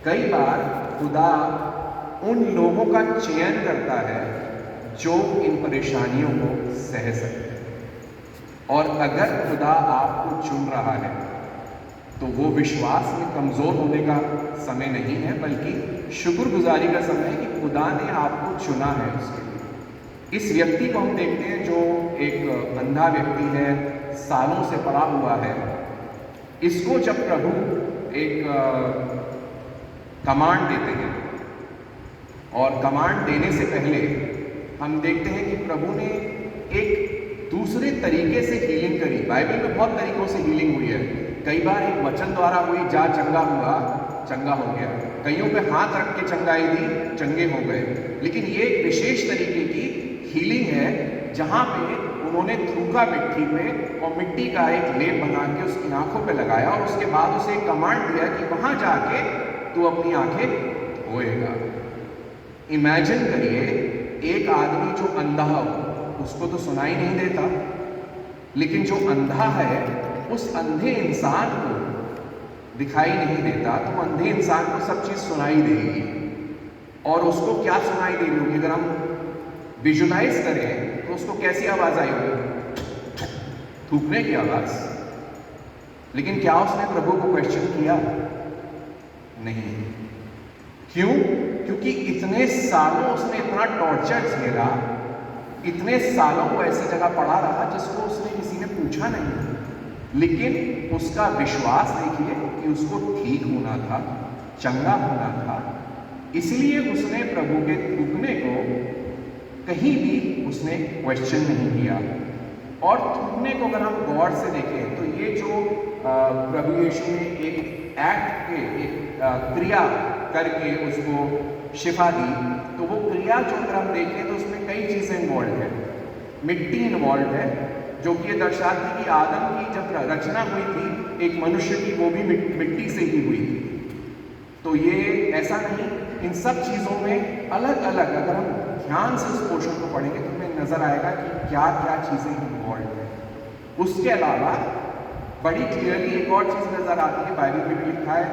कई बार खुदा उन लोगों का चयन करता है जो इन परेशानियों को सह सकते हैं। और अगर खुदा आपको चुन रहा है तो वो विश्वास में कमज़ोर होने का समय नहीं है, बल्कि शुक्रगुजारी का समय है कि खुदा ने आपको चुना है उसके लिए। इस व्यक्ति को हम देखते हैं जो एक अंधा व्यक्ति है, सालों से पड़ा हुआ है। इसको जब प्रभु एक कमांड देते हैं, और कमांड देने से पहले हम देखते हैं कि प्रभु ने एक दूसरे तरीके से हीलिंग करी। बाइबल में बहुत तरीकों से हीलिंग हुई है। कई बार एक वचन द्वारा हुई, जा चंगा हुआ, चंगा हो गया। कईयों पे हाथ रख के चंगाई दी, चंगे हो गए। लेकिन ये एक विशेष तरीके की हीलिंग है जहाँ पे उन्होंने थूका मिट्टी पे और मिट्टी का एक लेप बना के उसकी आंखों पे लगाया, और उसके बाद उसे कमांड दिया कि वहां जाके तू अपनी आंखें धोएगा। इमेजिन करिए, एक आदमी जो अंधा हो, उसको तो सुनाई नहीं देता, लेकिन जो अंधा है उस अंधे इंसान को दिखाई नहीं देता, तो अंधे इंसान को सब चीज सुनाई देगी। और उसको क्या सुनाई दे रही होगी? अगर हम विजुलाइज करें तो उसको कैसी आवाज आई होगी? थूकने की आवाज। लेकिन क्या उसने प्रभु को क्वेश्चन किया? नहीं। क्यों? क्योंकि इतने सालों उसने इतना टॉर्चर झेला, इतने सालों वो ऐसी जगह पड़ा रहा जिसको उसने किसी ने पूछा नहीं। लेकिन उसका विश्वास देखिए कि उसको ठीक होना था, चंगा होना था। इसलिए उसने प्रभु के थूकने को कहीं भी उसने क्वेश्चन नहीं किया। और थूकने को अगर हम गौर से देखें तो ये जो प्रभु यीशु ने एक एक्ट के एक क्रिया करके उसको शिफा दी, तो वो क्रिया जो अगर हम देखें तो उसमें कई चीजें इन्वॉल्व है। मिट्टी इन्वॉल्व है, जो कि ये दर्शाती कि आदम की जब रचना हुई थी एक मनुष्य की, वो भी मिट्टी से ही हुई थी। तो ये ऐसा नहीं, इन सब चीजों में अलग अलग अगर हम ध्यान से उस पोर्शन को पढ़ेंगे तो हमें नजर आएगा कि क्या क्या चीजें इन्वॉल्व है। उसके अलावा बड़ी क्लियरली एक और चीज नजर आती है, बाइबल में भी लिखा है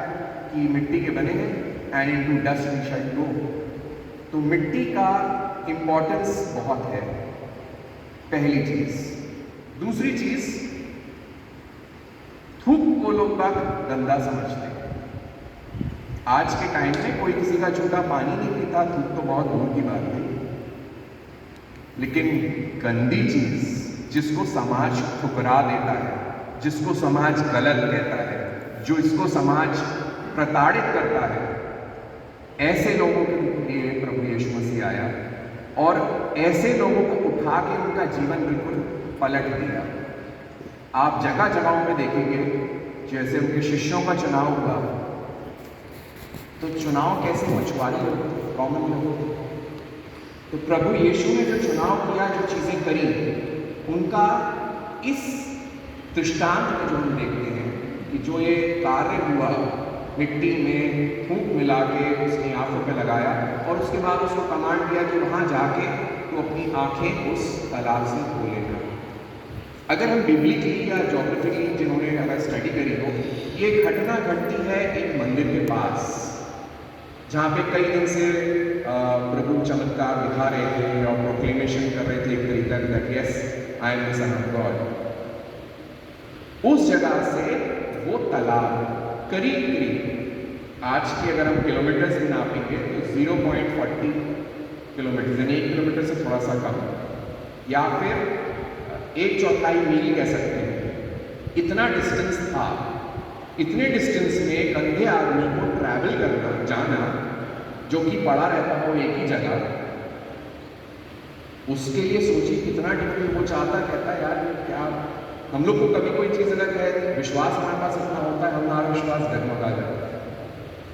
कि मिट्टी के बने हैं and into dust we shall go. तो मिट्टी का इंपॉर्टेंस बहुत है, पहली चीज। दूसरी चीज, थूक को लोग बाग गंदा समझते हैं। आज के टाइम में कोई किसी का जूठा पानी नहीं पीता, थूक तो बहुत दूर की बात है। लेकिन गंदी चीज जिसको समाज ठुकरा देता है, जिसको समाज गलत कहता है, जो इसको समाज प्रताड़ित करता है, ऐसे लोगों के लिए प्रभु यीशु मसीह आया और ऐसे लोगों को उठा के उनका जीवन बिल्कुल पलट दिया। आप जगह जगहों में देखेंगे, जैसे उनके शिष्यों का चुनाव हुआ, तो चुनाव कैसे मछुआरे लोग, कॉमन लोग। तो प्रभु यीशु ने जो चुनाव किया, जो चीजें करी, उनका इस दृष्टांत में जो हम देखते हैं कि जो ये कार्य हुआ, मिट्टी में फूंक मिला के उसने आंखों पे लगाया और उसके बाद उसको कमांड दिया कि वहां जाके तो अपनी आंखें उस तालाब से धो लेना। अगर हम बिब्लिकली या ज्योग्राफिकली जिन्होंने अगर स्टडी करी हो, ये घटना घटती है एक मंदिर के पास, जहाँ पे कई दिन से प्रभु चमत्कार दिखा रहे थे और प्रोक्लेमेशन कर रहे थे एक तरीका that yes I am the son of God. उस जगह से वो तालाब करीब करीब आज की अगर हम किलोमीटर्स में नापेंगे तो 0.40 किलोमीटर, यानी 1 किलोमीटर से थोड़ा सा कम, या फिर 1/4 मील कह सकते हैं। इतना डिस्टेंस था। इतने डिस्टेंस में एक अंधे आदमी को ट्रैवल करना, जाना, जो कि पड़ा रहता हो एक ही जगह, उसके लिए सोचिए कितना डिफिकल्ट। वो चाहता, कहता यार क्या, हम लोग को कभी कोई चीज़ अगर है, विश्वास हमारे पास इतना होता है, हमारा विश्वास डगमगा जाता है।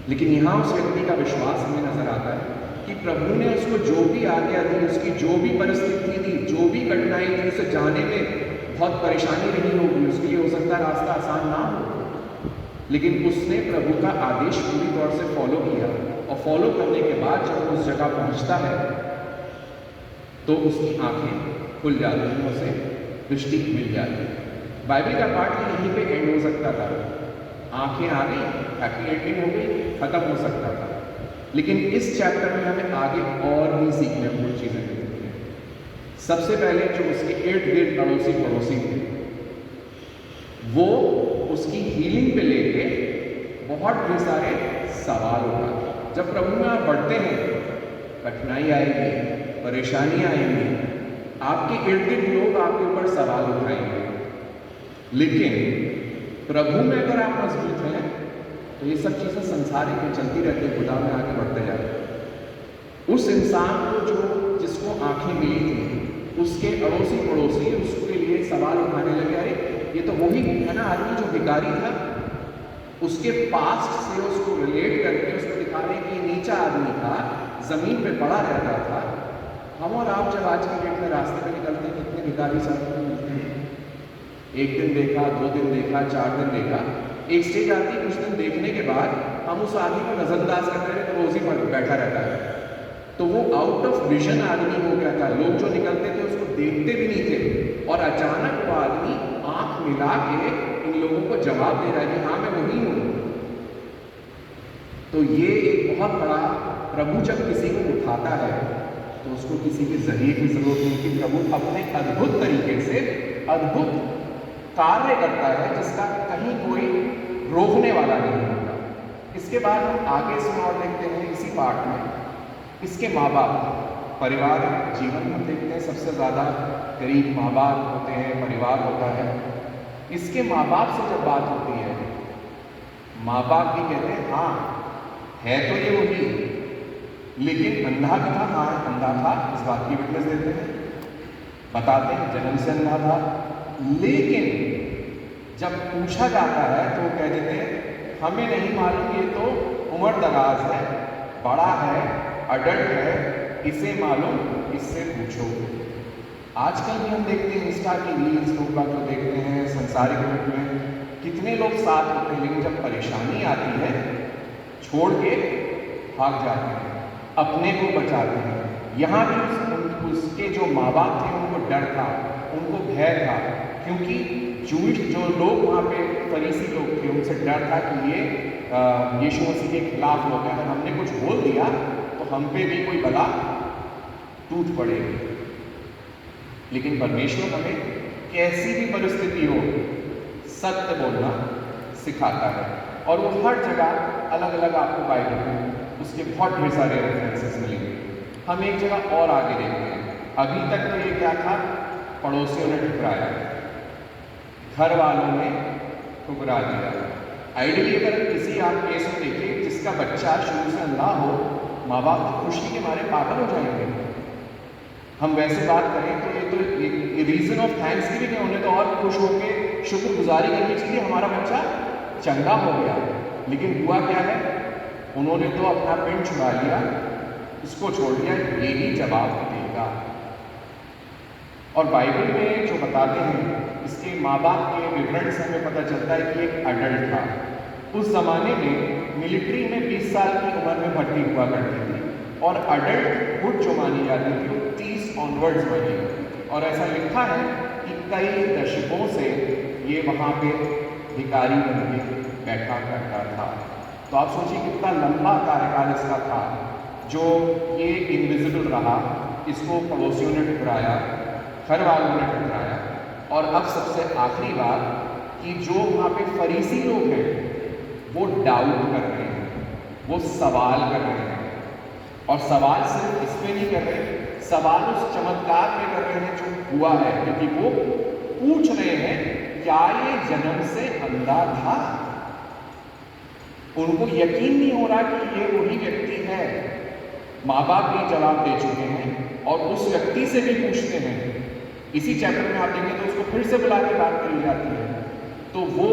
लेकिन यहाँ उस व्यक्ति का विश्वास हमें नजर आता है कि प्रभु ने उसको जो भी आज्ञा दी, उसकी जो भी परिस्थिति थी, जो भी कठिनाई थी, उसे जाने में बहुत परेशानी नहीं होगी, उसके लिए हो सकता है रास्ता आसान ना हो, लेकिन उसने प्रभु का आदेश पूरी तौर से फॉलो किया। और फॉलो करने के बाद जब वो उस जगह पहुंचता है तो उसकी आंखें खुल जाती हैं, उसे दृष्टि मिल जाती है। बाइबल का पाठ यहीं पे एंड हो सकता था, आंखें आ गई, हैप्पी एंडिंग हो गई, खत्म हो सकता था। लेकिन इस चैप्टर में हमें आगे और भी सीखने को कुछ चीजें मिलती हैं। सबसे पहले जो उसके इर्द गिर्द अड़ोसी पड़ोसी थे, वो उसकी हीलिंग पे लेके बहुत ढेर सारे सवाल उठाते। जब प्रभु में आप बढ़ते हैं, कठिनाई आएगी, परेशानियां आएंगी, आपके इर्द गिर्द लोग आपके ऊपर सवाल उठाएंगे। लेकिन प्रभु में अगर आप मजबूत हैं तो ये सब चीजें संसारिक में चलती रहती है, खुदा में आगे बढ़ते जाते हैं। उस इंसान को जिसको आंखें मिली थी, उसके अड़ोसी पड़ोसी उसके लिए सवाल उठाने लगे, अरे ये तो वही है ना आदमी जो भिखारी था। उसके पास्ट से उसको रिलेट करके उसको दिखा रहे कि ये नीचा आदमी था, जमीन पे पड़ा रहता था। हम और आप जब आज के डेट में रास्ते पे निकलते हैं, कितने भिखारी साथ में मिलते हैं। एक दिन देखा, 2 दिन देखा, 4 दिन देखा, एक स्टेज आती है कुछ दिन देखने के बाद हम उस आदमी को नजरअंदाज करते हैं, तो रोज ही पर बैठा रहता है। तो वो आउट ऑफ विजन आदमी हो गया था। लोग जो निकलते थे उसको देखते भी नहीं थे, और अचानक वो आदमी आंख मिला के इन लोगों को जवाब दे रहा है कि हाँ मैं वही हूं। तो ये एक बहुत बड़ा, प्रभु जब किसी को उठाता है तो उसको किसी के जरिए की जरूरत नहीं, कि प्रभु अपने अद्भुत तरीके से अद्भुत कार्य करता है जिसका कहीं कोई रोकने वाला नहीं होता। इसके बाद हम आगे इसमें और देखते हैं इसी पार्ट में, इसके माँ बाप, परिवार जीवन में देखते हैं सबसे ज़्यादा करीब माँ बाप होते हैं, परिवार होता है। इसके माँ बाप से जब बात होती है, माँ बाप भी कहते हैं हाँ है तो ये वही, लेकिन अंधा भी था। हाँ अंधा था, इस बात की विटनेस देते हैं, बताते हैं जन्म से अंधा था। लेकिन जब पूछा जाता है तो कह देते हैं हमें नहीं मालूम, ये तो उम्र दराज है, बड़ा है, अडल्ट है, इसे मालूम, इससे पूछो। आजकल भी हम देखते हैं इंस्टा की रील्स, लोग बात जो देखते हैं संसारिक रूप में, कितने लोग साथ होते हैं, लेकिन जब परेशानी आती है छोड़ के भाग जाते हैं, अपने को बचाते हैं। यहाँ भी उसके जो माँ बाप थे उनको डर था, उनको भय था, क्योंकि जूश जो लोग वहाँ पे फरीसी लोग थे उनसे डर था कि ये यीशु मसीह के खिलाफ लोग हैं, अगर हमने कुछ बोल दिया तो हम पे भी कोई बला टूट पड़ेगी। लेकिन परमेश्वर हमें कैसी भी परिस्थिति हो सत्य बोलना सिखाता है, और वो हर जगह अलग अलग आपको बाइबल में उसके बहुत ढेर सारे रेफरेंसेस मिलेंगे। हम एक जगह और आगे देखते हैं। अभी तक तो ये क्या था, पड़ोसियों ने ठुकराया, घर वालों ने ठुकरा दिया। आइडियली अगर किसी आप केस में देखिए जिसका बच्चा शुरू से अंधा हो, माँ बाप तो खुशी के मारे पागल हो जाएंगे। हम वैसे बात करें तो ये तो रीजन ऑफ थैंक्स गिविंग है, उन्हें तो और खुश होकर शुक्रगुजारी करनी चाहिए, हमारा बच्चा चंगा हो गया। लेकिन हुआ क्या है, उन्होंने तो अपना पिंड छुड़ा लिया, इसको छोड़ दिया, ये ही जवाब देगा। और बाइबल में जो बताते हैं इसके माँ बाप के विवरण से हमें पता चलता है कि एक अडल्ट था। उस जमाने में मिलिट्री में 20 साल की उम्र में भर्ती हुआ करती थी, और अडल्ट हुड जो मानी जाती थी वो 30 ऑनवर्ड्स बनी। और ऐसा लिखा है कि कई दशकों से ये वहाँ पे भिखारी बन के बैठा करता था। तो आप सोचिए कितना लंबा कार्यकाल इसका था, जो ये इनविजिबल रहा, इसको पड़ोसियों ने ठुकराया, घर वालों ने ठुकराया, और अब सबसे आखिरी बात कि जो वहाँ पे फरीसी लोग हैं वो डाउट कर रहे हैं, वो सवाल कर रहे हैं। और सवाल सिर्फ इस पे नहीं कर रहे, सवाल उस चमत्कार पे कर रहे हैं जो हुआ है, क्योंकि वो पूछ रहे हैं क्या ये जन्म से अंधा था। उनको यकीन नहीं हो रहा कि ये वही व्यक्ति है। माँ बाप भी जवाब दे चुके हैं और उस व्यक्ति से भी पूछते हैं। इसी चैप्टर में आप देखें तो उसको फिर से बुला के बात करी जाती है, तो वो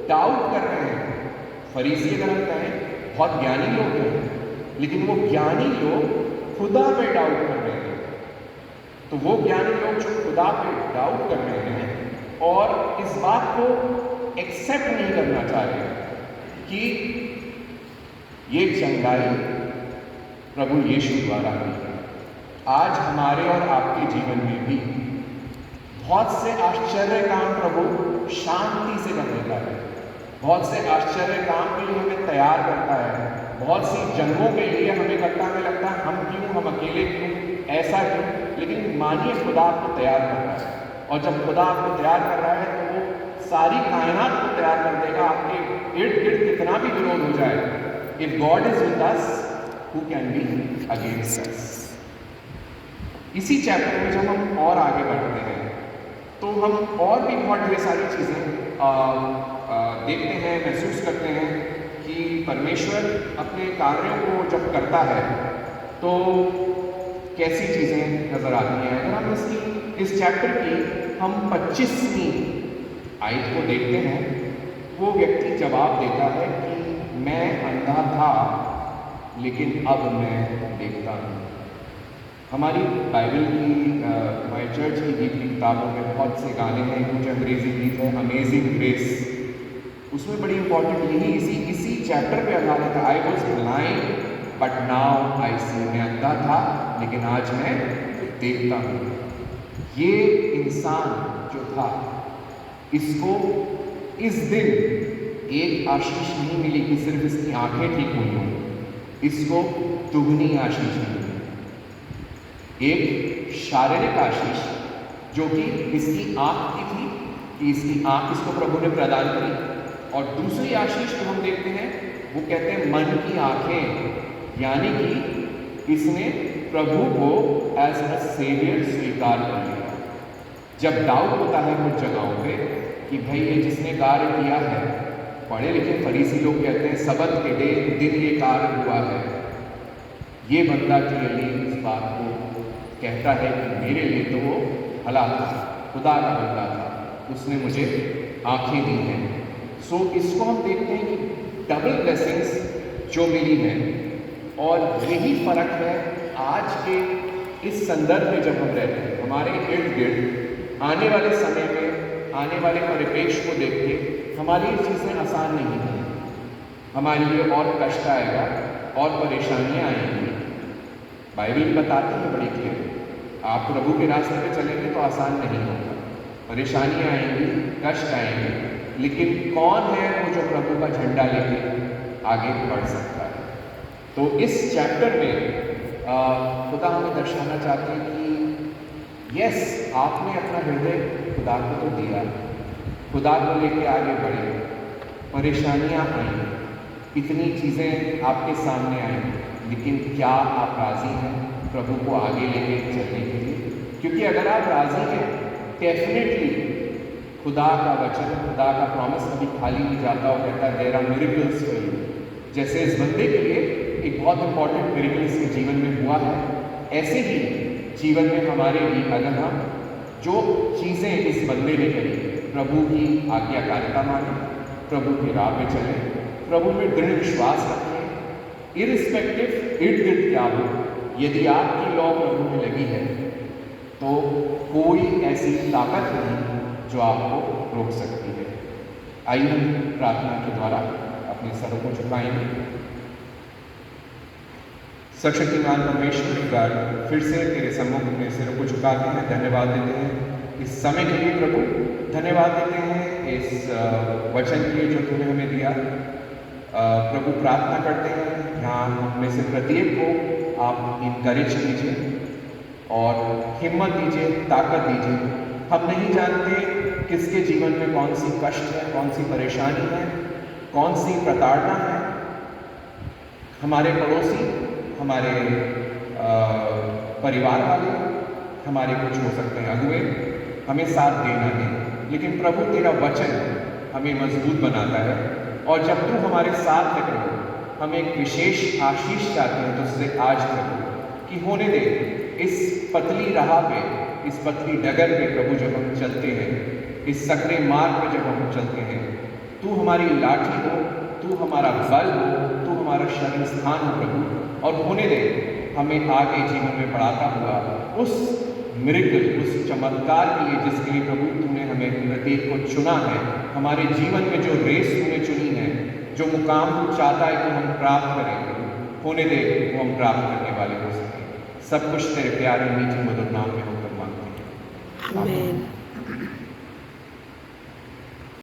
डाउट कर रहे हैं। फरीसी अगर हम कहें बहुत ज्ञानी लोग हैं, लेकिन वो ज्ञानी लोग खुदा पे डाउट कर रहे हैं। तो वो ज्ञानी लोग जो खुदा पे डाउट कर रहे हैं और इस बात को एक्सेप्ट नहीं करना चाह रहे कि ये चंगाई प्रभु यीशु द्वारा हुई है। आज हमारे और आपके जीवन में भी बहुत से आश्चर्य काम प्रभु शांति से कर देता है। बहुत से आश्चर्य काम के लिए हमें तैयार करता है, बहुत सी जंगों के लिए हमें लगता है हम क्यों, हम अकेले क्यों, ऐसा क्यों। लेकिन मानिए खुदा आपको तैयार कर रहा है, और जब खुदा आपको तैयार कर रहा है तो वो सारी कायनात को तैयार कर देगा। आपके इर्द गिर्द कितना भी विरोध हो जाए, if God is with us who can be against us. इसी चैप्टर में जब हम और आगे बढ़ते हैं तो हम और भी बहुत ढेर सारी चीज़ें देखते हैं, महसूस करते हैं कि परमेश्वर अपने कार्यों को जब करता है तो कैसी चीज़ें नज़र आती हैं। अगर हम इस चैप्टर की हम 25वीं आयत को देखते हैं, वो व्यक्ति जवाब देता है कि मैं अंधा था लेकिन अब मैं देखता हूँ। हमारी बाइबल की हमारी चर्च की गीत की किताबों में बहुत से गाने हैं, कुछ अंग्रेजी गीत है, अमेजिंग ग्रेस, उसमें बड़ी इंपॉर्टेंट यही इसी चैप्टर पे आधारित है। I was blind but now I see, मैं अंधा था लेकिन आज मैं देखता हूँ। ये इंसान जो था, इसको इस दिन एक आशीष नहीं मिली कि सिर्फ इसकी आंखें ठीक हुई हों, इसको दुगनी आशीष मिली। एक शारीरिक आशीष जो कि इसकी आंख की थी, कि इसकी आंख इसको प्रभु ने प्रदान करी, और दूसरी आशीष जो हम देखते हैं वो कहते हैं मन की आंखें, यानी कि इसने प्रभु को एज अ सेवियर स्वीकार कर लिया। जब डाउट होता है कुछ जगहों पे कि भाई ये जिसने कार्य किया है, पढ़े लिखे फरीसी लोग कहते हैं सबत के दिन ये कार्य हुआ है, ये बंदा क्लियरली इस बात को कहता है कि मेरे लिए तो वो भला था, खुदा का बंदा था, उसने मुझे आंखें दी हैं। सो इसको हम देखते हैं कि डबल ब्लेसिंग्स जो मिली हैं, और यही फर्क है आज के इस संदर्भ में जब हम रहते हैं। हमारे इर्द गिर्द आने वाले समय में, आने वाले परिप्रेक्ष्य को देख के हमारी ये चीज़ें आसान नहीं हैं, हमारे लिए और कष्ट आएगा और परेशानियाँ आएंगी। बाइबल बताती है बड़ी क्लियर, आप प्रभु के रास्ते पे चलेंगे तो आसान नहीं होगा, परेशानियाँ आएंगी, कष्ट आएंगे, लेकिन कौन है वो जो प्रभु का झंडा लेके आगे बढ़ सकता है। तो इस चैप्टर में खुदा हमें दर्शाना चाहते हैं कि यस, आपने अपना हृदय खुदा को तो दिया, खुदा को लेके आगे बढ़े, परेशानियाँ आई, इतनी चीज़ें आपके सामने आई, लेकिन क्या आप राज़ी हैं प्रभु को आगे लेके चलने के लिए? क्योंकि अगर आप राज़ी हैं, डेफिनेटली खुदा का वचन, खुदा का प्रॉमिस कभी खाली नहीं जाता और कहता है there are miracles for you. जैसे इस बंदे के लिए एक बहुत इंपॉर्टेंट मिरेकल इसके जीवन में हुआ है, ऐसे ही जीवन में हमारे भी अगर हम जो चीज़ें इस बंदे ने करी, प्रभु की आज्ञाकारिता माने, प्रभु की राह पे चलें, प्रभु में दृढ़ विश्वास रखें, इरिस्पेक्टिव इर्द गिर्द क्या हो, यदि आपकी लौ प्रभु में लगी है तो कोई ऐसी ताकत नहीं जो आपको रोक सकती है। आइए हम प्रार्थना के द्वारा अपने सरों को झुकाएंगे। सर्वशक्तिमान परमेश्वर का फिर से तेरे सम्मुख में सिरों को झुकाते हैं, धन्यवाद देते हैं इस समय के लिए प्रभु, धन्यवाद देते हैं इस वचन के लिए जो तूने हमें दिया। प्रभु प्रार्थना करते हैं यहाँ में से प्रत्येक को आप इनकरेज कीजिए और हिम्मत दीजिए, ताकत दीजिए। हम नहीं जानते किसके जीवन में कौन सी कष्ट है, कौन सी परेशानी है, कौन सी प्रताड़ना है। हमारे पड़ोसी, हमारे परिवार वाले, हमारे कुछ हो सकते हैं अगुए, हमें साथ देना है, लेकिन प्रभु तेरा वचन हमें मजबूत बनाता है। और जब तू हमारे साथ है प्रभु, हम एक विशेष आशीष चाहते हैं तुझसे आज प्रभु कि होने दे इस पतली राह पे, इस पतली डगर पे प्रभु जब हम चलते हैं, इस सकरे मार्ग पे जब हम चलते हैं, तू हमारी लाठी हो, तू हमारा बल हो, तू हमारा शरण स्थान हो प्रभु। और होने दे हमें आगे जीवन में बढ़ाता हुआ उस मिरेकल, उस चमत्कार के लिए जिसके लिए प्रभु तूने हमें प्रत्येक को चुना है। हमारे जीवन में जो रेस तूने चुनी है, जो मुकाम तू चाहता है कि हम प्राप्त करें, होने दे वो हम प्राप्त करने वाले हो सके। सब कुछ तेरे प्यारे मीठे मधुर नाम में होकर मांगते हैं, आमीन।